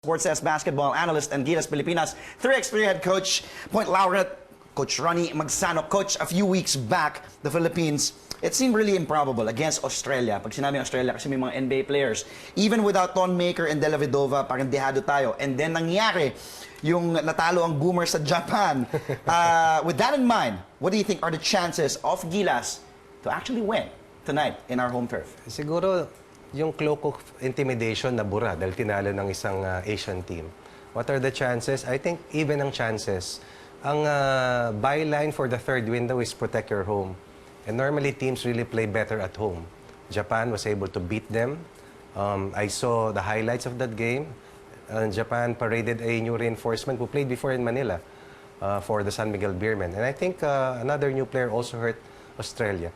Sports Desk basketball analyst and Gilas Pilipinas 3x3 head coach, point laureate, Coach Ronnie Magsanoc. Coach, a few weeks back, the Philippines, it seemed really improbable against Australia. Pag sinabi Australia, kasi may mga NBA players. Even without Ton Maker and Della Vedova, parang dehado tayo. And then nangyari yung natalo ang Boomers sa Japan. With that in mind, what do you think are the chances of Gilas to actually win tonight in our home turf? Siguro, yung cloak of intimidation na bura dahil tinalo ng isang Asian team. What are the chances? I think even ang chances. Ang byline for the third window is protect your home. And normally, teams really play better at home. Japan was able to beat them. I saw the highlights of that game. Japan paraded a new reinforcement who played before in Manila for the San Miguel Beermen. And I think another new player also hurt Australia.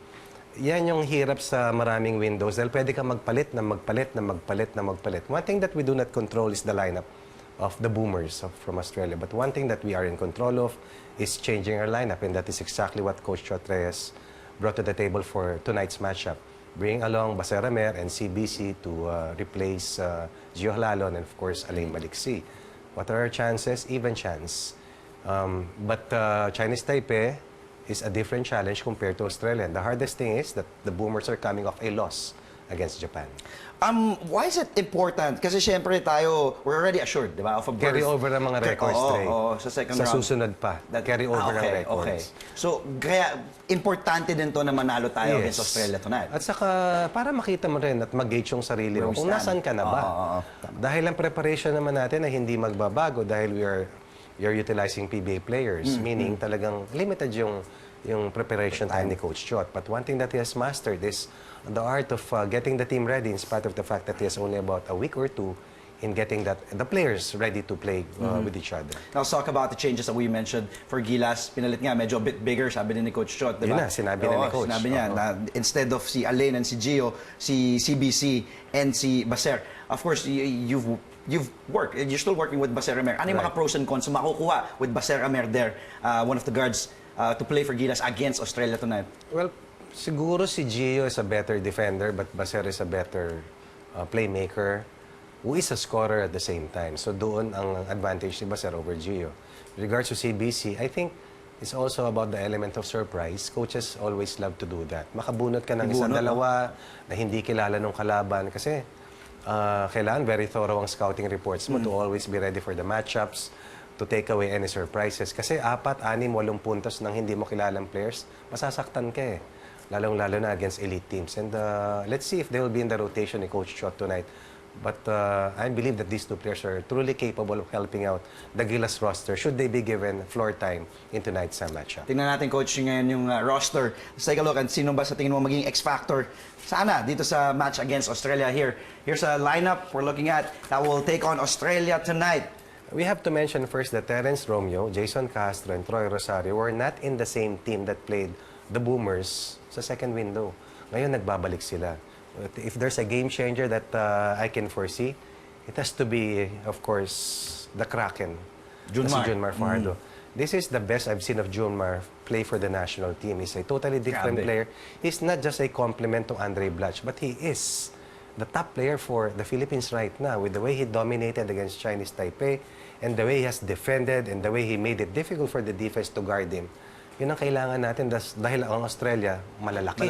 Yan yung hirap sa maraming windows dahil pwede kang magpalit. One thing that we do not control is the lineup of the Boomers from Australia. But one thing that we are in control of is changing our lineup, and that is exactly what Coach Reyes brought to the table for tonight's matchup. Bring along Baseramer and CBC to replace Gio Halalon and, of course, Alain Maliksi. What are our chances? Even chance. But Chinese Taipei is a different challenge compared to Australia. The hardest thing is that the Boomers are coming off a loss against Japan. Why is it important? Kasi syempre tayo, we're already assured, di ba, of a berth. Carry over ang mga records, Trey. Sa second round. Sa susunod pa. Carry over ang records. Okay. So, kaya importante din to na manalo tayo against Australia tonight. At saka, para makita mo rin at mag-gauge yung sarili mo kung nasan ka na ba. Dahil ang preparation naman natin ay hindi magbabago dahil we are utilizing PBA players, meaning talagang limited yung preparation time ni Coach Chot. But one thing that he has mastered is the art of getting the team ready in spite of the fact that he has only about a week or two in getting the players ready to play with each other. Now, let's talk about the changes that we mentioned for Gilas. Pinalit nga, medyo a bit bigger, sabi din ni Coach Chot, di ba? Yun na, sinabi na ni Coach. Sinabi niya, na instead of si Alain and si Gio, si CBC and si Baser. Of course, you've worked, you're still working with Baseramer. Ano yung mga pros and cons makukuha with Baseramer there, one of the guards to play for Gilas against Australia tonight? Well, siguro si Gio is a better defender, but Baser is a better playmaker who is a scorer at the same time. So doon ang advantage ni Baser over Gio. With regards to CBC, I think it's also about the element of surprise. Coaches always love to do that. Makabunot ka ng isang dalawa na hindi kilala nung kalaban kasi kailangan very thorough ang scouting reports mo to always be ready for the matchups, to take away any surprises. Kasi 4, 6, 8 puntos ng hindi mo kilalang players, masasaktan ka eh. Lalong-lalo na against elite teams. And let's see if they will be in the rotation ni Coach Chot tonight. But I believe that these two players are truly capable of helping out the Gilas roster should they be given floor time in tonight's matchup. Tingnan natin, Coach, ngayon yung roster. Let's take a look and sino ba sa tingin mo maging X-factor sana dito sa match against Australia here. Here's a lineup we're looking at that will take on Australia tonight. We have to mention first that Terence Romeo, Jason Castro, and Troy Rosario were not in the same team that played the Boomers sa second window. Ngayon, nagbabalik sila. If there's a game changer that I can foresee, it has to be, of course, the Kraken. Junmar Fajardo. This is the best I've seen of Junmar play for the national team. He's a totally different player. He's not just a complement to Andre Blatch, but he is the top player for the Philippines right now with the way he dominated against Chinese Taipei and the way he has defended and the way he made it difficult for the defense to guard him. Yun ang kailangan natin dahil ang Australia malalaki,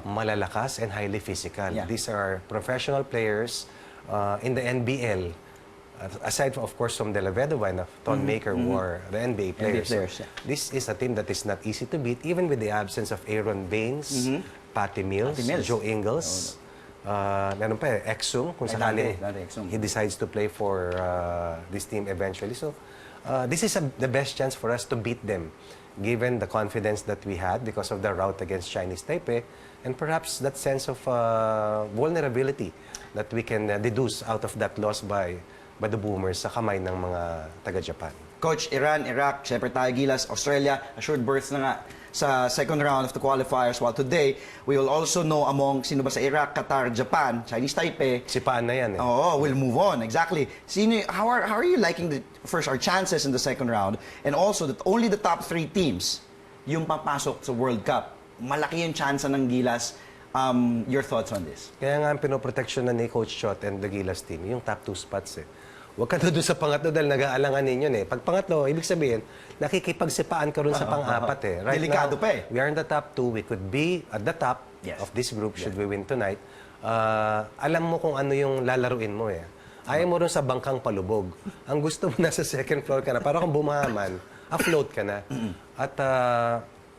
malalakas, and highly physical. These are professional players in the NBL. Aside from, of course, from Della Vedova and Ton Maker, who are the NBA players. This is a team that is not easy to beat, even with the absence of Aaron Baines, Patty Mills, Joe Ingles, meron pa Exum, kung sakali he decides to play for this team eventually. So, this is the best chance for us to beat them, given the confidence that we had because of the rout against Chinese Taipei, and perhaps that sense of vulnerability that we can deduce out of that loss by the Boomers sa kamay ng mga taga-Japan. Coach, Iran, Iraq, syempre tayo Gilas, Australia, assured berths na nga sa second round of the qualifiers. While today, we will also know among sino ba sa Iraq, Qatar, Japan, Chinese Taipei. Sipaan na yan eh. Oo, we'll move on. Exactly. How are you liking first our chances in the second round, and also that only the top 3 teams yung papasok sa World Cup? Malaki yung chance ng Gilas. Your thoughts on this? Kaya nga ang pinoprotection na ni Coach Chot and the Gilas team, yung top 2 spots eh. Huwag ka doon sa pangatlo dahil nag-aalanganin yun eh. Pag pangatlo, ibig sabihin, nakikipagsipaan ka rin sa pang-apat eh. Right Delikado now, pa eh. we are in the top 2. We could be at the top Yes. of this group should we win tonight. Alam mo kung ano yung lalaruin mo eh. Ayaw mo rin sa bangkang palubog. Ang gusto mo nasa second floor ka na. Para kung bumahaman, afloat ka na. At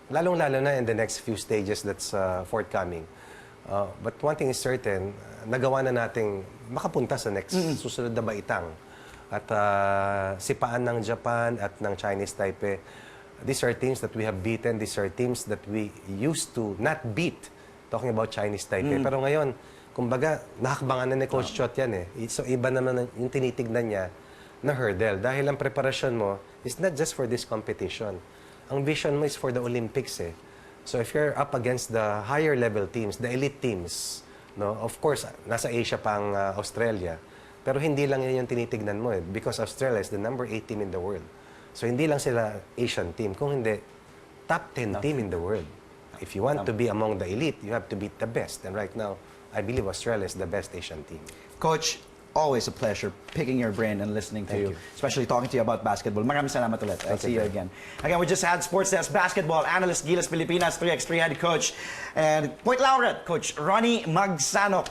lalong-lalo na in the next few stages that's forthcoming. But one thing is certain, nagawa na nating makapunta sa next susunod na baitang. At sipaan ng Japan at ng Chinese Taipei, these are teams that we have beaten. These are teams that we used to not beat. Talking about Chinese Taipei. Pero ngayon, kumbaga, nakakbangan na ni Coach Chot yan eh. So iba naman yung tinitignan niya na hurdle. Dahil ang preparasyon mo is not just for this competition. Ang vision mo is for the Olympics eh. So if you're up against the higher level teams, the elite teams, no, of course, nasa Asia pa ang Australia. Pero hindi lang yun yung tinitignan mo eh. Because Australia is the number 8 team in the world. So hindi lang sila Asian team. Kung hindi, top 10 team in the world. If you want to be among the elite, you have to beat the best. And right now, I believe Australia is the best Asian team. Coach, always a pleasure picking your brain and listening to you, especially talking to you about basketball. Maraming salamat ulit. I'll see you again. Again, we just had Sports Desk basketball analyst Gilas Pilipinas, 3x3 head coach, and point laureate, Coach Ronnie Magsanoc.